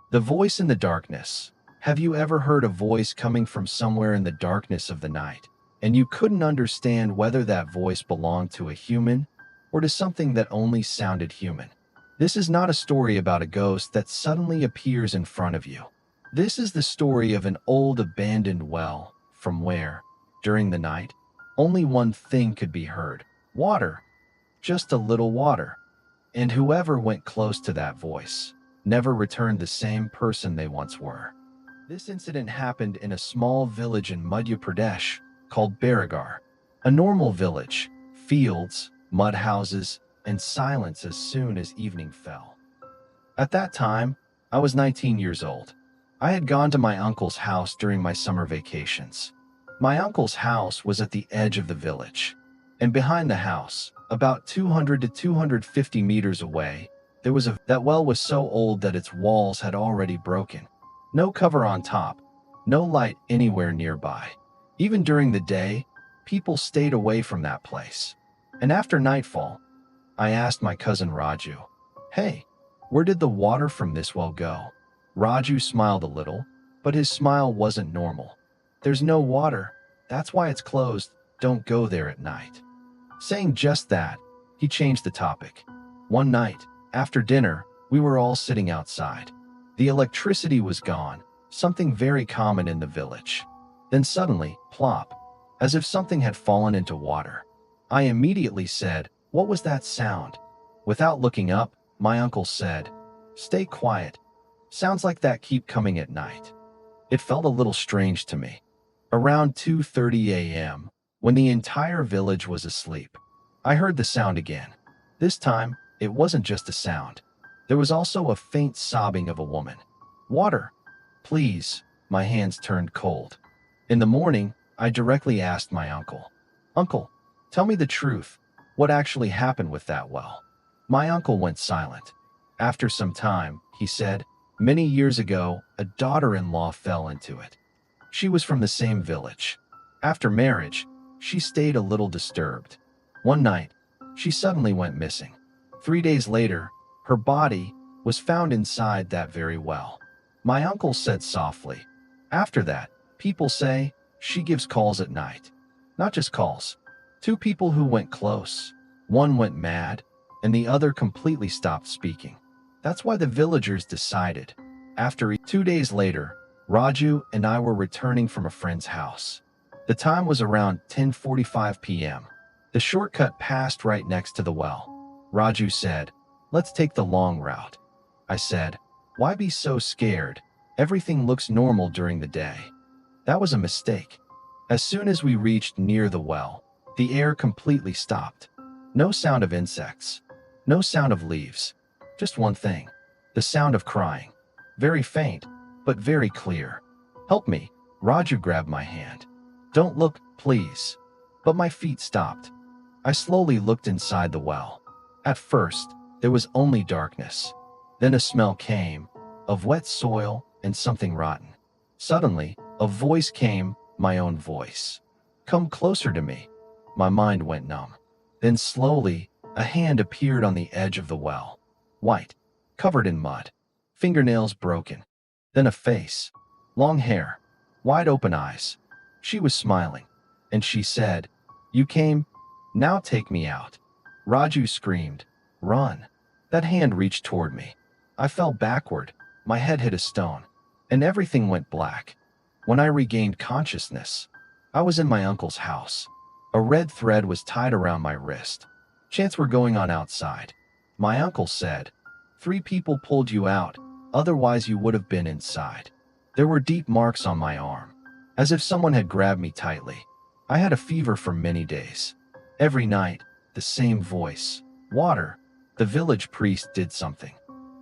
The voice in the darkness. Have you ever heard a voice coming from somewhere in the darkness of the night, and you couldn't understand whether that voice belonged to a human or to something that only sounded human? This is not a story about a ghost that suddenly appears in front of you. This is the story of an old abandoned well from where, during the night, only one thing could be heard: water. Just a little water. And whoever went close to that voice never returned the same person they once were. This incident happened in a small village in Madhya Pradesh called Baragar. A normal village, fields, mud houses, and silence as soon as evening fell. At that time, I was 19 years old. I had gone to my uncle's house during my summer vacations. My uncle's house was at the edge of the village, and behind the house, about 200 to 250 meters away, that well was so old that its walls had already broken. No cover on top, no light anywhere nearby. Even during the day, people stayed away from that place. And after nightfall, I asked my cousin Raju, "Hey, where did the water from this well go?" Raju smiled a little, but his smile wasn't normal. "There's no water. That's why it's closed. Don't go there at night." Saying just that, he changed the topic. One night, after dinner, we were all sitting outside. The electricity was gone, something very common in the village. Then suddenly, plop, as if something had fallen into water. I immediately said, "What was that sound?" Without looking up, my uncle said, "Stay quiet. Sounds like that keep coming at night." It felt a little strange to me. Around 2:30 a.m., when the entire village was asleep, I heard the sound again. This time, it wasn't just a sound. There was also a faint sobbing of a woman. "Water, please." My hands turned cold. In the morning, I directly asked my uncle, "Uncle, tell me the truth. What actually happened with that well?" My uncle went silent. After some time, he said, "Many years ago, a daughter-in-law fell into it. She was from the same village. After marriage, she stayed a little disturbed. One night, she suddenly went missing. 3 days later, her body was found inside that very well." My uncle said softly, "After that, people say she gives calls at night." Not just calls. Two people who went close. One went mad, and the other completely stopped speaking. That's why the villagers decided. 2 days later, Raju and I were returning from a friend's house. The time was around 10:45 p.m. The shortcut passed right next to the well. Raju said, "Let's take the long route." I said, "Why be so scared? Everything looks normal during the day." That was a mistake. As soon as we reached near the well, the air completely stopped. No sound of insects. No sound of leaves. Just one thing. The sound of crying. Very faint, but very clear. "Help me." Raju grabbed my hand. "Don't look, please." But my feet stopped. I slowly looked inside the well. At first, there was only darkness. Then a smell came, of wet soil and something rotten. Suddenly, a voice came, my own voice. "Come closer to me." My mind went numb. Then slowly, a hand appeared on the edge of the well. White, covered in mud, fingernails broken. Then a face, long hair, wide open eyes. She was smiling, and she said, "You came? Now take me out." Raju screamed, "Run." That hand reached toward me. I fell backward, my head hit a stone, and everything went black. When I regained consciousness, I was in my uncle's house. A red thread was tied around my wrist. Chants were going on outside. My uncle said, "3 people pulled you out, otherwise you would have been inside." There were deep marks on my arm, as if someone had grabbed me tightly. I had a fever for many days. Every night, the same voice. Water. The village priest did something.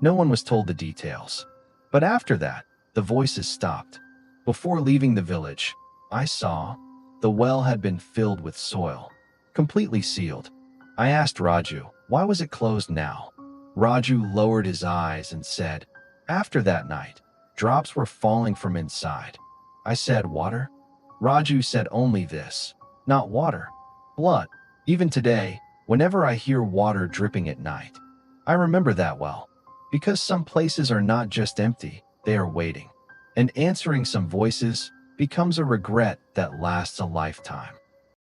No one was told the details. But after that, the voices stopped. Before leaving the village, I saw the well had been filled with soil, completely sealed. I asked Raju, why was it closed now? Raju lowered his eyes and said, "After that night, drops were falling from inside." I said, "Water?" Raju said only this, "Not water, blood." Even today, whenever I hear water dripping at night, I remember that well. Because some places are not just empty, they are waiting. And answering some voices becomes a regret that lasts a lifetime.